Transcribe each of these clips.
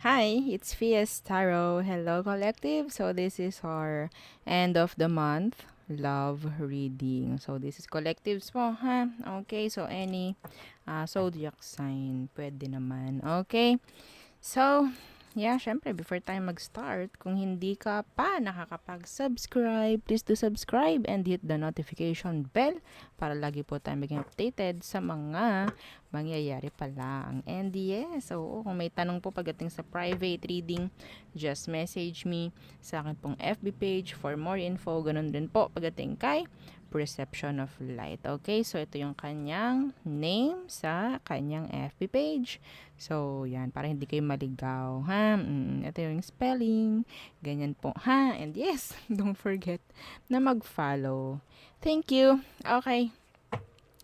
Hi, it's Fies Tarot. Hello, collective. So, this is our end of the month love reading. So, this is collectives po, ha? Okay, so any zodiac sign, pwede naman. Okay, so, yeah, syempre, before tayo mag-start, kung hindi ka pa nakakapag-subscribe, please do subscribe and hit the notification bell para lagi po tayo maging updated sa mga mangyayari pa lang. And yes, so kung may tanong po pagdating sa private reading, just message me sa akin pong FB page for more info. Ganun din po pagdating kay Perception of Light. Okay, so ito yung kanyang name sa kanyang FB page. So, yan, para hindi kayo maligaw, ha? Ito yung spelling, ganyan po, ha? And yes, don't forget na mag-follow. Thank you. Okay.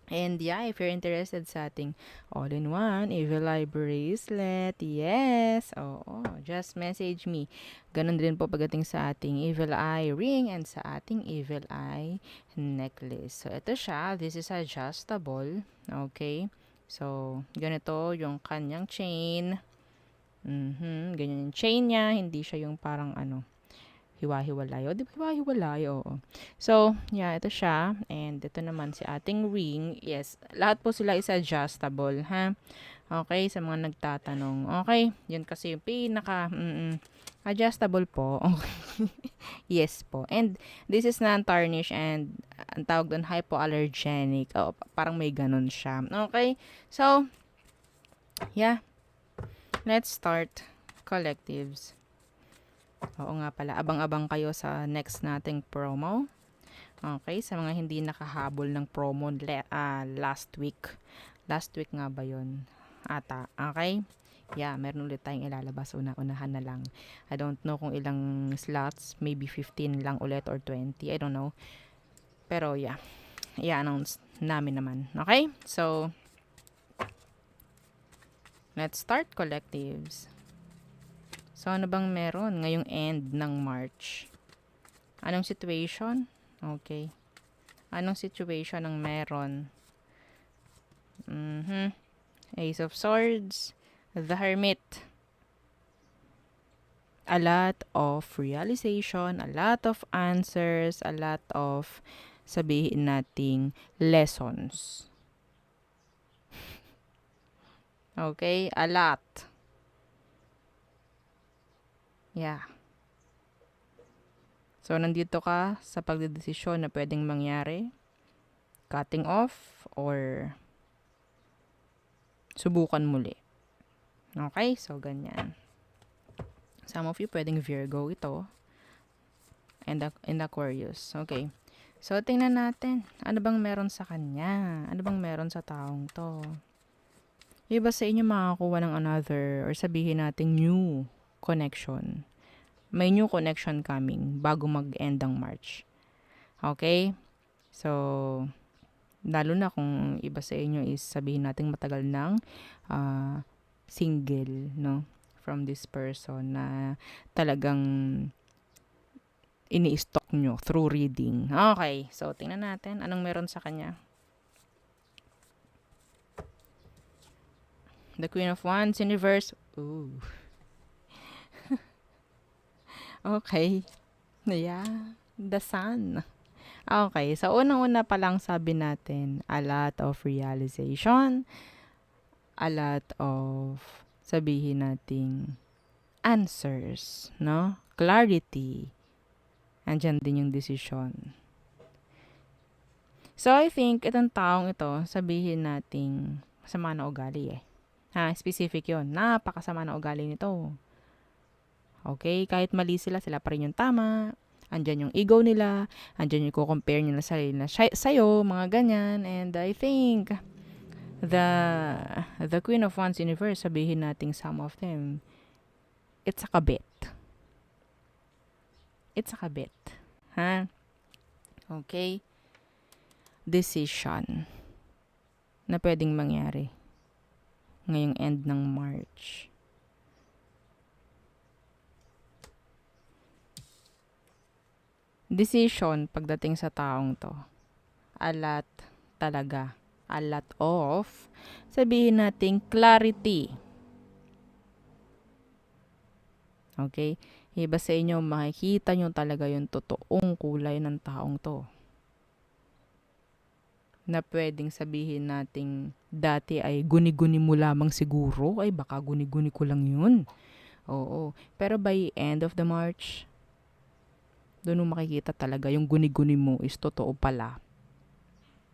And yeah, if you're interested sa ating all-in-one Evil Eye bracelet, yes, oo, just message me. Ganon din po pagdating sa ating Evil Eye ring and sa ating Evil Eye necklace. So, ito siya. This is adjustable. Okay. So, ganito yung kanyang chain. Ganyan yung chain niya. Hindi siya yung parang hiwa-hiwalay. O, di ba hiwa-hiwalay? Oo. So, yeah, ito siya. And ito naman si ating ring. Yes, lahat po sila is adjustable, ha? Okay, sa mga nagtatanong. Okay, yun kasi yung adjustable po. Okay. Yes po. And this is non-tarnish and ang tawag doon hypoallergenic. Oh, parang may ganun siya. Okay, so, yeah, let's start collectives. Oo nga pala, abang-abang kayo sa next nating promo. Okay, sa mga hindi nakahabol ng promo last week. Last week nga ba yun? Ata, okay? Yeah, meron ulit tayong ilalabas. Unahan na lang. I don't know kung ilang slots. Maybe 15 lang ulit or 20. I don't know. Pero yeah, i-announce namin naman. Okay? So, let's start collectives. So, ano bang meron ngayong end ng March? Anong situation? Okay. Anong situation ang meron? Ace of Swords, the Hermit. A lot of realization, a lot of answers, a lot of sabihin nating lessons. Okay? A lot. Yeah. So, nandito ka sa pagdedesisyon na pwedeng mangyari. Cutting off or subukan muli. Okay? So, ganyan. Some of you pwedeng Virgo ito. And Aquarius. Okay. So, tingnan natin. Ano bang meron sa kanya? Ano bang meron sa taong to? Iba sa inyo makakuha ng another or sabihin natin new connection. May new connection coming bago mag-end ang March. Okay? So, lalo na kung iba sa inyo is sabihin natin matagal ng single, no? From this person na talagang ini-stalk nyo through reading. Okay, so tingnan natin anong meron sa kanya. The Queen of Wands, Universe. Ooh. Okay. Yeah. The Sun. Okay, so unang-una pa lang sabi natin, a lot of realization, a lot of sabihin nating answers, no? Clarity. Andyan din yung decision. So, I think, itong taong ito, sabihin nating masama na ugali eh. Specific yon. Napakasama na ugali nito. Okay? Kahit mali sila, sila pa rin yung tama. Andyan yung ego nila. Andyan yung compare nila sa'yo, mga ganyan. And I think, the Queen of Wands universe, sabihin nating some of them, it's a kabit. It's a kabit. Okay? Decision na pwedeng mangyari ngayong end ng March. Decision pagdating sa taong to. A lot talaga. A lot of, sabihin natin, clarity. Okay? Iba sa inyo, makikita nyo talaga yung totoong kulay ng taong to. Na pwedeng sabihin nating dati ay guni-guni mo lamang siguro, ay baka guni-guni ko lang yun. Oo. Pero by end of the March, doon mo makikita talaga yung guni-guni mo is totoo pala.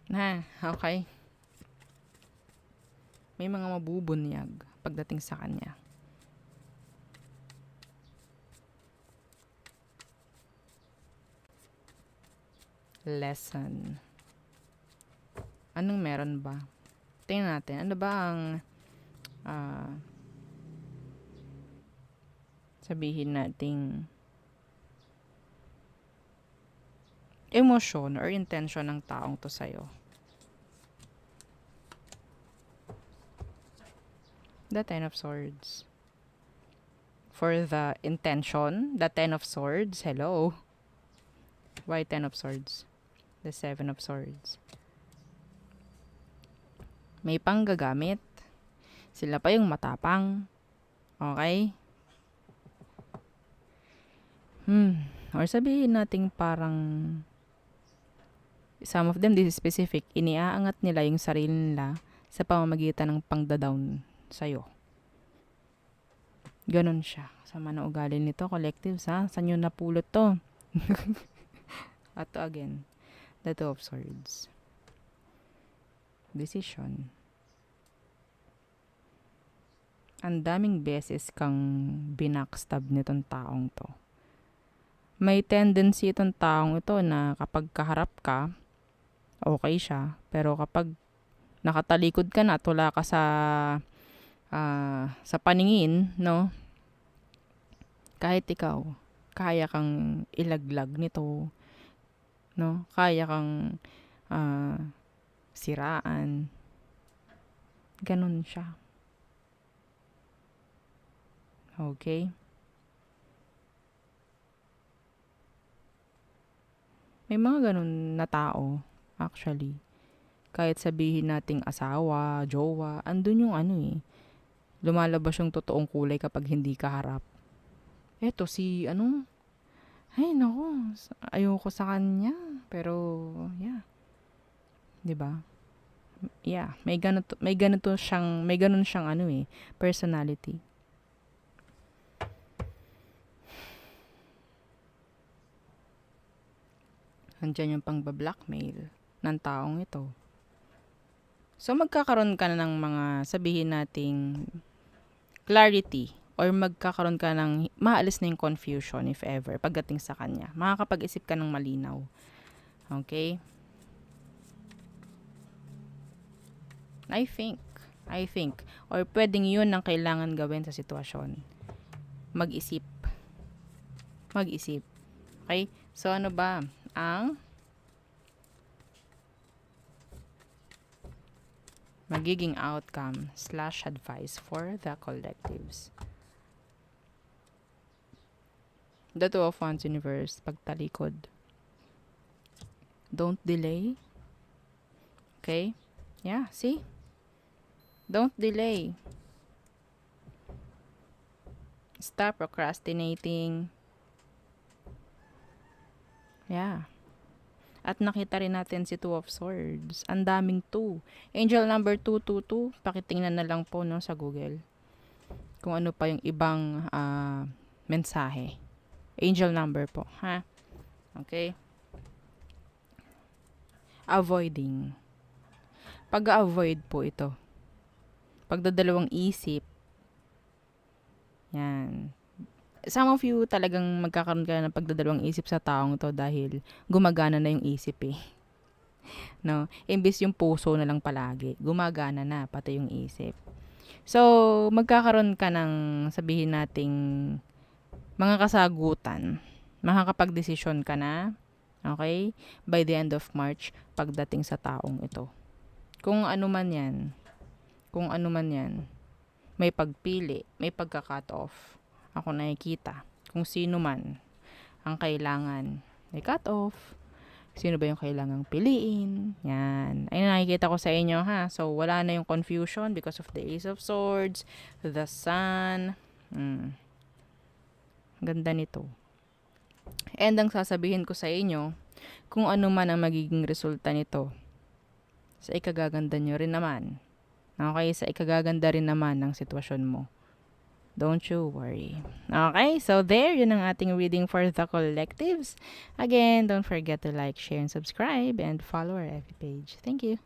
Na, okay? May mga mabubunyag pagdating sa kanya. Lesson. Anong meron ba? Tingnan natin. Ano ba ang sabihin nating emosyon or intention ng taong to sa'yo? The Ten of Swords. For the intention, the Ten of Swords. Hello. Why Ten of Swords? The Seven of Swords. May panggagamit. Sila pa yung matapang. Okay? Or sabihin nating parang some of them, this is specific, iniaangat nila yung sarili nila sa pamamagitan ng pangdadown sa'yo. Ganon siya. Sama na ugali nito, collectives ha. Saan yun napulot to? At to again, the Two of Swords. Decision. Ang daming beses kang binackstab nitong taong to. May tendency itong taong ito na kapag kaharap ka, okay siya. Pero kapag nakatalikod ka na at wala ka sa paningin, no? Kahit ikaw, kaya kang ilaglag nito, no? Kaya kang siraan. Ganon siya. Okay? May mga ganon na tao, actually. Kahit sabihin nating asawa, jowa, andun yung lumalabas yung totoong kulay kapag hindi ka harap. Eto si ay nako, ayoko sa kanya. Pero, yeah. 'Di ba? Yeah, may ganon siyang personality. Andiyan yung pang-blackmail ng taong ito. So, magkakaroon ka na ng mga sabihin nating clarity or magkakaroon ka ng maalis na yung confusion if ever pagdating sa kanya. Makakapag-isip ka ng malinaw. Okay? I think. Or pwedeng yun ang kailangan gawin sa sitwasyon. Mag-isip. Okay? So, ano ba ang magiging outcome/advice for the collectives? The Two of Wands universe, pagtalikod. Don't delay. Okay? Yeah, see? Don't delay. Stop procrastinating. Yeah. At nakita rin natin si Two of Swords. Ang daming 2. Angel number 222. Pakitingnan na lang po sa Google. Kung ano pa yung ibang mensahe. Angel number po. Ha? Okay? Avoiding. Pag-avoid po ito. Pagdadalawang isip. Yan. Some of you talagang magkakaroon ka ng pagdadalawang isip sa taong to dahil gumagana na yung isip eh. No? Imbis yung puso na lang palagi. Gumagana na pati yung isip. So, magkakaroon ka ng sabihin nating mga kasagutan. Makakapag-desisyon ka na. Okay? By the end of March, pagdating sa taong ito. Kung ano man yan, may pagpili, may pagka-cut off. Ako nakikita kung sino man ang kailangan may cut off. Sino ba yung kailangang piliin? Yan. Ay nakikita ko sa inyo ha. So, wala na yung confusion because of the Ace of Swords, the Sun, Ganda nito. And ang sasabihin ko sa inyo, kung ano man ang magiging resulta nito, sa ikagaganda nyo rin naman. Okay, sa ikagaganda rin naman ng sitwasyon mo. Don't you worry. Okay, so there, yun ang ating reading for the collectives. Again, don't forget to like, share, and subscribe, and follow our FB page. Thank you.